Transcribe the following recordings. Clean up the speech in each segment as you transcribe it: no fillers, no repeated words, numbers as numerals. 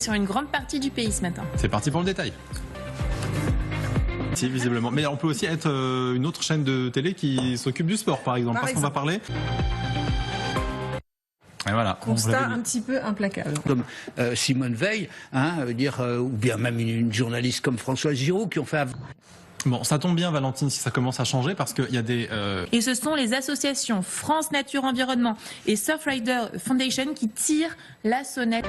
sur une grande partie du pays ce matin. C'est parti pour le détail. Si, visiblement. Mais on peut aussi être une autre chaîne de télé qui s'occupe du sport, par exemple, parce qu'on va parler. Et voilà. Constat un petit peu implacable. Comme Simone Veil, ou bien même une journaliste comme Françoise Giraud qui ont fait... Bon, ça tombe bien, Valentine, si ça commence à changer, parce qu'il y a des... Et ce sont les associations France Nature Environnement et Surfrider Foundation qui tirent la sonnette.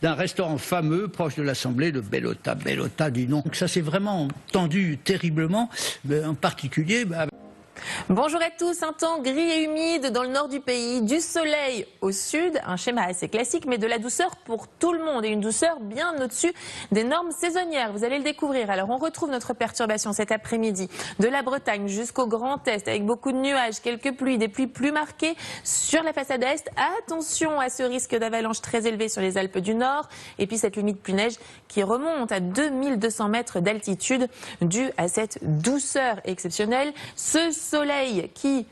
D'un restaurant fameux proche de l'Assemblée, de Bellota du nom. Donc ça s'est vraiment tendu terriblement, mais en particulier... Bonjour à tous, un temps gris et humide dans le nord du pays, du soleil au sud, un schéma assez classique mais de la douceur pour tout le monde et une douceur bien au-dessus des normes saisonnières, vous allez le découvrir. Alors on retrouve notre perturbation cet après-midi de la Bretagne jusqu'au Grand Est avec beaucoup de nuages, quelques pluies, des pluies plus marquées sur la façade Est. Attention à ce risque d'avalanche très élevé sur les Alpes du Nord et puis cette limite pluie-neige qui remonte à 2200 mètres d'altitude due à cette douceur exceptionnelle. Ce soleil qui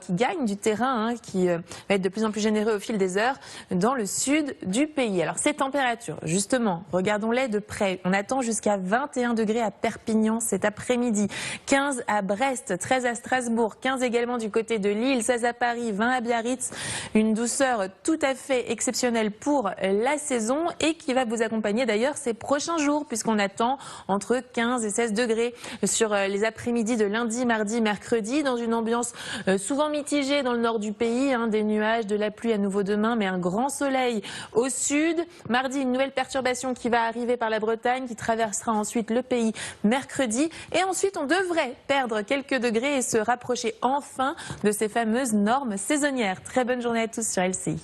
gagne du terrain, qui va être de plus en plus généreux au fil des heures dans le sud du pays. Alors ces températures, justement, regardons-les de près. On attend jusqu'à 21 degrés à Perpignan cet après-midi, 15 à Brest, 13 à Strasbourg, 15 également du côté de Lille, 16 à Paris, 20 à Biarritz. Une douceur tout à fait exceptionnelle pour la saison et qui va vous accompagner d'ailleurs ces prochains jours puisqu'on attend entre 15 et 16 degrés sur les après-midi de lundi, mardi, mercredi, dans une ambiance souvent mitigée dans le nord du pays, des nuages, de la pluie à nouveau demain, mais un grand soleil au sud. Mardi, une nouvelle perturbation qui va arriver par la Bretagne, qui traversera ensuite le pays mercredi. Et ensuite, on devrait perdre quelques degrés et se rapprocher enfin de ces fameuses normes saisonnières. Très bonne journée à tous sur LCI.